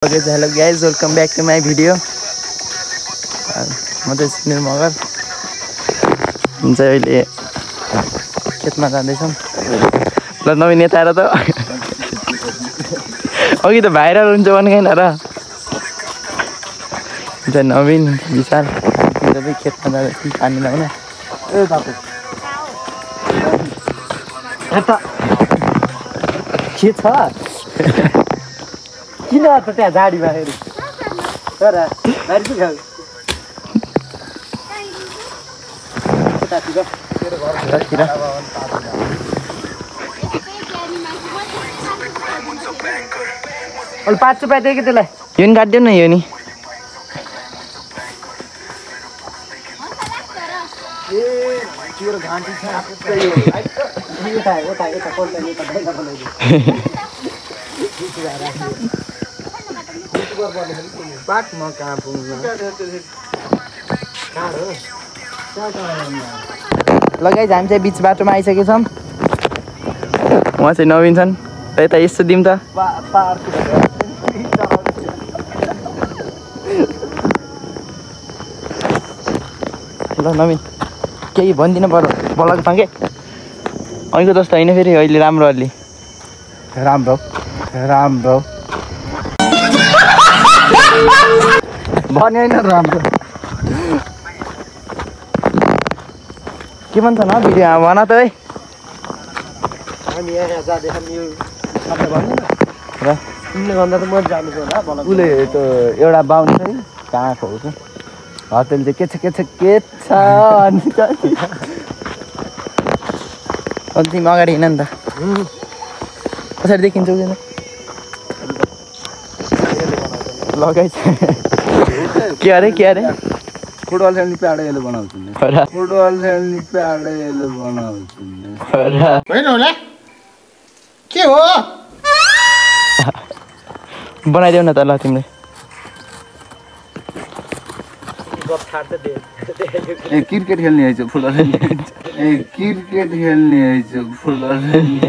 Okay, so hello guys, welcome back to my video. म चाहिँ सुनिल मगर हुन्छ अहिले खेतमा जाँदैछौँ ल नवीन यता आएर त अघि त भाइरल हुन्छ भन्दैन र हुन्छ नवीन विशाल चाहिँ खेतमा जाँदैछौँ पानी लगाउन ए बाबु यता के छ किन त त्यहाँ झाडीमा फेरि तर भाइ के खाऊ अहिले 5 रुपियाँ दियो कि त्यसलाई यो नि काटिदियो न यो नि म कहाँ पुग्नु ल गाइस हामी चाहिँ बिच बाटोमा आइसकेका छौँ उहाँ चाहिँ नवीन छन् यता यस्तो दिउँ त ल नवीन केही भनिदिनु पर्यो ब्लग पाके अहिलेको जस्तो होइन फेरि अहिले राम्रो अलि राम्रो राम्रो भने होइन राम्रो के भन्छ न भिडियो भन त है र तिमीले भन्दा त म जानु होला उसले त्यो एउटा बाहुन छ कहाँ खुवाउँछ हटेल चाहिँ के छ अनि तिमी अगाडि हिँड नि त पछाडि देखिन्छौ किन लगाइछ के अरे फुटबल खेल्ने प्याडेले बनाउँछु फुटबल खेल्ने प्याडेले बनाउँछु होइन होला के हो बनाइदेऊ न त ल तिमीले ए क्रिकेट खेल्ने आइज फुटबल खेल्ने ए क्रिकेट खेल्ने आइज फुटबल खेल्ने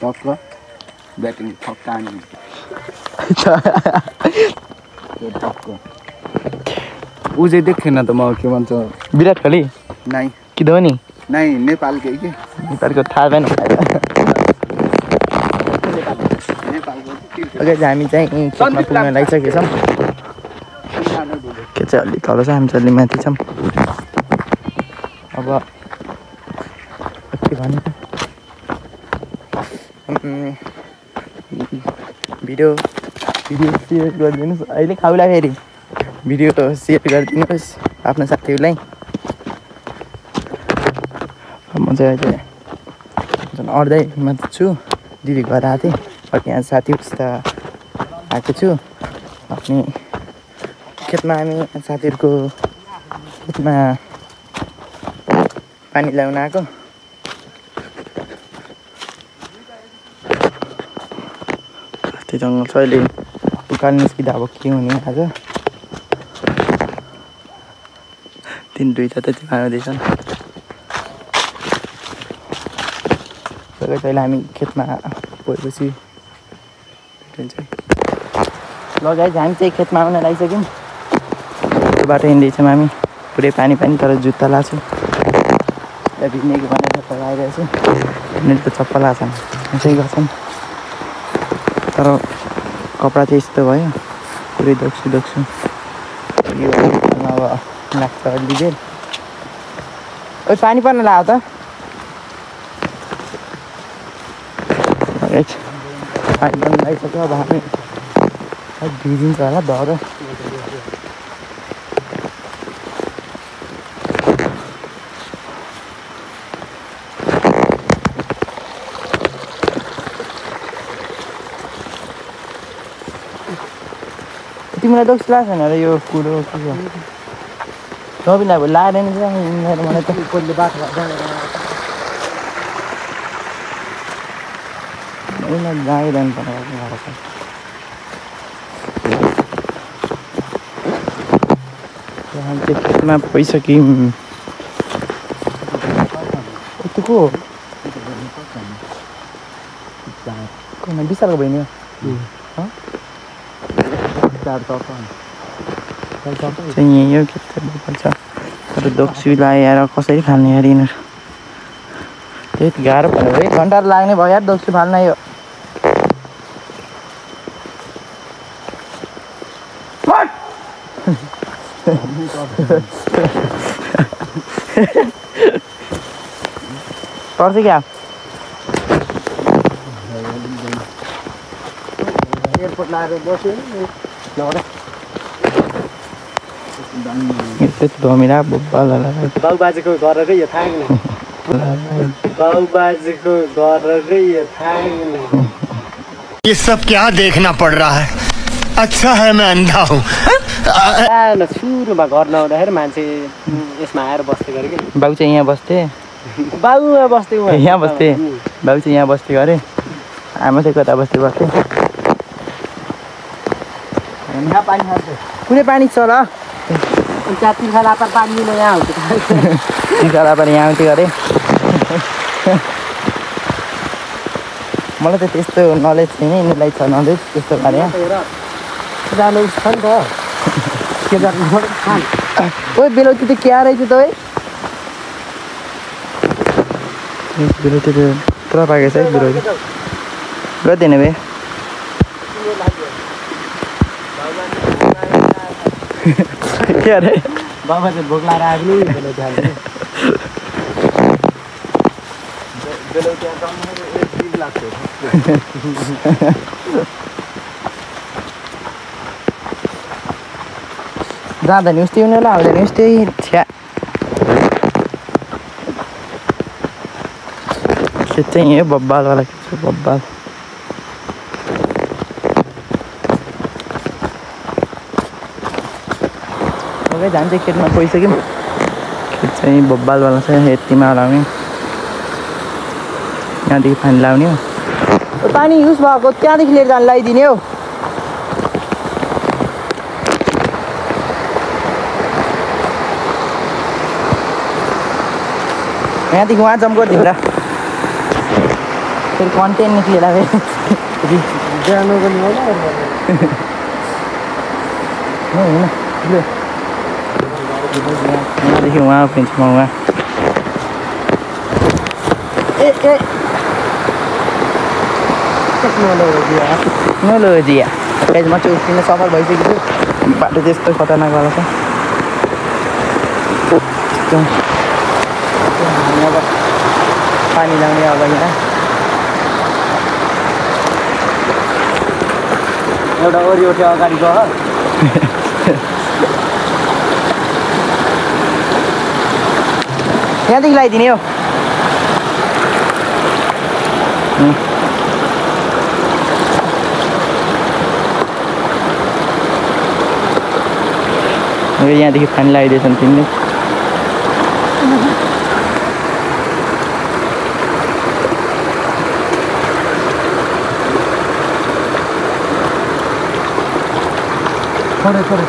टक्क ब्याटिङ छक्का ऊ चाहिँ देखेन त म के भन्छ विराट कोहली नाइ कि धोनी नाइ नेपालकै के नेपालको थाहा भएन ओके हामी चाहिँ खेतमा पुग्न लागिसकेका छौँ के चाहिँ अलि तल छ हामी चाहिँ अलि माथि छौँ अब के भन्नु भिडियो सेयर गरिदिनुहोस् अहिले खाउला फेरि भिडियो सेयर गरिदिनुहोस् आफ्नो साथीहरूलाई म चाहिँ अहिले झन् अर्दै मात्र छु दिदी घर आएको थिएँ अनि यहाँ साथीहरूसित आएको छु अनि खेतमा हामी साथीहरूको खेतमा पानी ल्याउन आएको त्यो जङ्गल छ अहिले उकालो निस्किँदा अब के हुने आज तिन दुईवटा त त्यो आउँदैछन् अहिले हामी खेतमा गएपछि भेटिन्छ ल गाइस हामी चाहिँ खेतमा आउन लागिसक्यौँ त्यो बाटो हिँड्दैछौँ हामी पुरै पानी तर जुत्ता लाएको छु भिज्नेको भनेर चप्पल लगाइरहेको छु उनीहरूको चप्पल लाएको छन् यसै गर्छन् तर कपडा चाहिँ यस्तो भयो पुरै दोक्छु यो अब लाग्छ अलि बेर ओ पानी पर्न लाग्यो त पानी पर्न लागिसक्यो अब हामी भिजिन्छ होला धर तिमीलाई दोष लाग्छ छैन र यो कुरो के हो नवीनलाई अब लाँदैन मलाई त कसले बाटो जाँदैन खेतमा पुगिसक्यौँ यतिको कोही विशालको बहिनी हो चाहिँ यही हो के छ तर दोक्सी लगाएर कसरी फाल्ने यार यिनीहरू त्यही गाह्रो पर्यो 1 घन्टा लाग्ने भयो यार दोक्सी फाल्न यो पर्छ क्या एयरपोर्ट लाएर बस्यो धमिरा बब्बाल बाउ बाजेको गरेर यो थाहा बाउ बाजेको गरेर यो थाहा ये सब क्या देखना पड़ रहा है अच्छा है मैं अंधा हूँ सुरुमा घर नआउँदाखेरि मान्छे यसमा आएर बस्दै गरे कि बाउ चाहिँ यहाँ बस्थे बाउमा बस्दै यहाँ बस्थे बाउ चाहिँ यहाँ बस्थे अरे आमा चाहिँ कता बस्दै बस्थे यहाँ पानी खान्छ कुनै पानी छ र त्यहाँ तिर्खा पर पानी यहाँ हुन्छ तिर्खा पनि यहाँ आउँथ्यो अरे मलाई त त्यस्तो नलेज छैन यिनीहरूलाई छ नलेज त्यस्तो बारे जानु छ नि त के गर्नु ओइ बेलौती त क्या रहेछ त ओइ बेलौती त पुरा पाकेको छ है बेलौती गर्दैन बे के अरे बाबा चाहिँ भोक लाएर आएको नि बेलौती हाल्नु बेलौती लाग्छ जाँदा नि उस्तै उनीहरूलाई आउँदा नि उस्तै छ्या खेत चाहिँ यही बब्बालवाला खेत छ बब्बाल ओके जान्छ खेतमा गइसक्यौँ खेत चाहिँ बब्बालवाला छ यतिमा लाउने यहाँदेखि पानी लाउने हो पानी युज भएको त्यहाँदेखि लिएर जानु लगाइदिने हो यहाँदेखि वहाँ जम्प गरिदिउँ र फेरि कन्टेन्ट निक्लिएला जानुको नि होला होइन यहाँदेखि वहाँ उफ्रिन्छौँ वहाँ ए नलो जिया म चाहिँ उफ्रिन सफल भइसकेको छु बाटो त्यस्तो खतरनाक वाला छ अब पानी लाउने अब यहाँ एउटा ओरिओटे अगाडि गयो यहाँदेखि लगाइदिने हो यहाँदेखि पानी लगाइदिएछन् तिमीले थोरै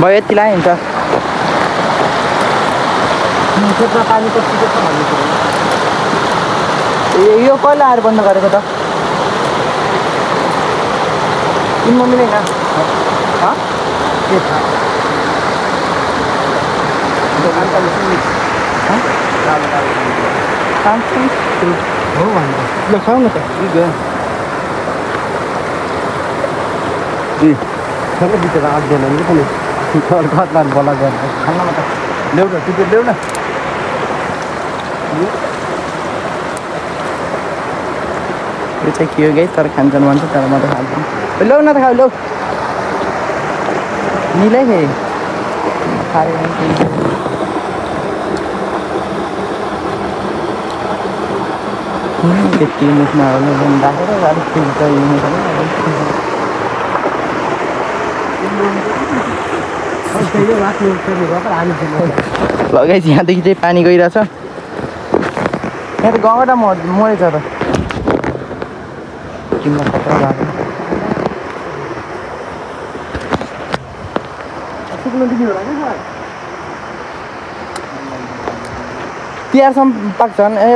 भयो यति लगायो हुन्छ खेतमा पानी कति छ भन्ने यो कहिले आएर बन्द गरेको त तिम्रो मम्मीले के हो भन्नु ल खाऊ न त सबै बिचरा आँट्दैन नि पनि कत्ला बोला गरेर खानमा त ल्याउ न टिकट ल्याउ न यो चाहिँ के हो गाई तर खान्छन् भन्छ तर म त खान्छु ल्याउ न त खाऊ ल्याउ मिलाइ फेरि त्यति मुखमा राखेर अलिक फिल्टर लगाइ यहाँदेखि चाहिँ पानी गइरहेछ यहाँ त गाउँबाट मरेछ त तिमीलाई खतरा लाग्यो तिहारसम्म पाक्छन् ए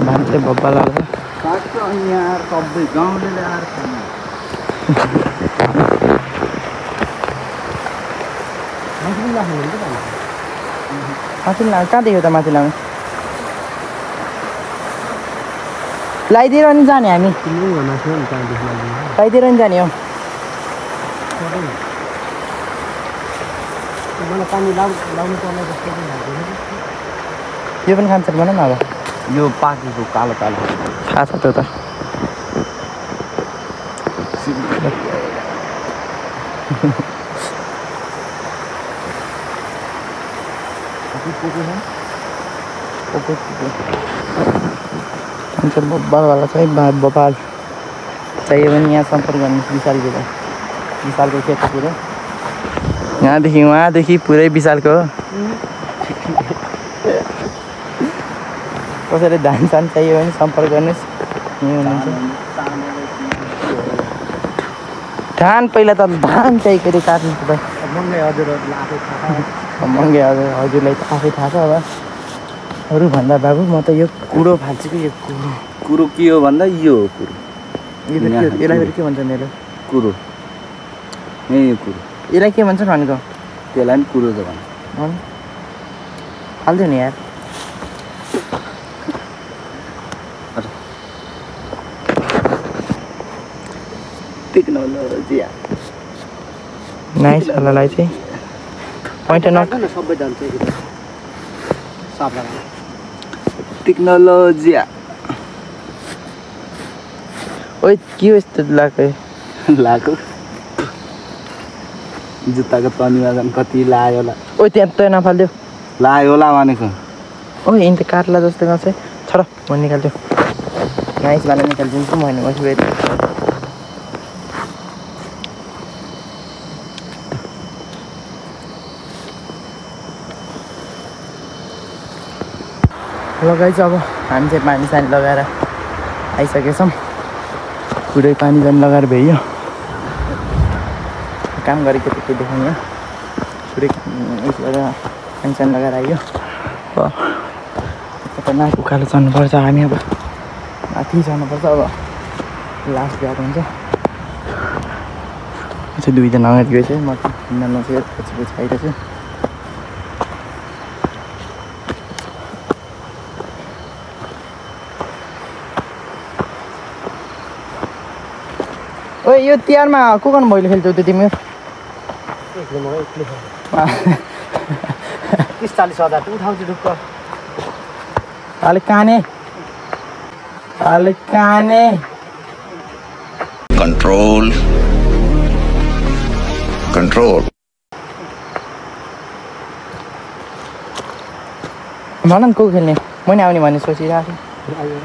भान्जे बब्बा लाग्छ पाक्छ अनि यहाँ सबै गाउँले ल्याएर खानु माथि लानु कहाँ देख्यो त माथि लानु लगाइदिएर नि जाने हामी लगाइदिएर नि जाने हो मलाई पानी लाउनु पर्ने जस्तो पनि लाग्दैन यो पनि खान्छ भन न अब यो पाकेको कालो कालो थाहा छ त्यो त हुन्छ बब्बालवाला छ है बब्बाल चाहियो भने यहाँ सम्पर्क गर्नुहोस् विशालको खेत पुरै यहाँदेखि पुरै विशालको हो कसैले धान सान चाहियो भने सम्पर्क गर्नुहोस् यहीँ हुनुहुन्छ धान पहिला त धान चाहिँ के अरे काट्नु त महँगै हजुरहरूलाई आफै थाहा महँगै हजुरलाई त आफै थाहा छ अब अरूभन्दा बाबु म त यो कुरो फाल्छु कि यो कुरो के हो भन्दा यो हो कुरो यसलाई फेरि के भन्छ मेरो कुरो यही हो कुरो यसलाई के भन्छ भनेको त्यसलाई पनि कुरो त भन्छ फाल्छु नि यार टेक्नोलोजी नाइस वालालाई चाहिँ पोइन्ट न सबै जान्छ साफ लाग्छ टेक्नोलोजी ओइ के हो यस्तो लाएको जुत्ताको तनीमा झन् कति लायो होला ओ त्यहाँ त नफालिदियो लायो होला भनेको ओ यिन त काट्ला जस्तो गर्छ छोड म निकाल्छु नाइसवाला निकालिदिन्छु म पछि फेरि लगाइछ अब हामी चाहिँ पानी सानी लगाएर आइसकेछौँ पुरै पानी सानी लगाएर भ्याइयो काम गरेको त के देखाउनु पुरै उस गरेर पानी सानी लगाएर आइयो खतरनाक उकालो चढ्नुपर्छ हामी अब माथि चढ्नुपर्छ अब लास्ट ब्याग हुन्छ चाहिँ दुईजना अगाडि गएछ म हिँड्न चाहिँ पछि पछि आइरहेको छु ओ यो तिहारमा को गर्नु भैलो खेल्छौ त्यो तिमी 30-40 हजार उठाउँछु ढुक्क अलिक काने कंट्रोल भन न को खेल्ने मैले आउने भन्ने सोचिरहेको छु आयो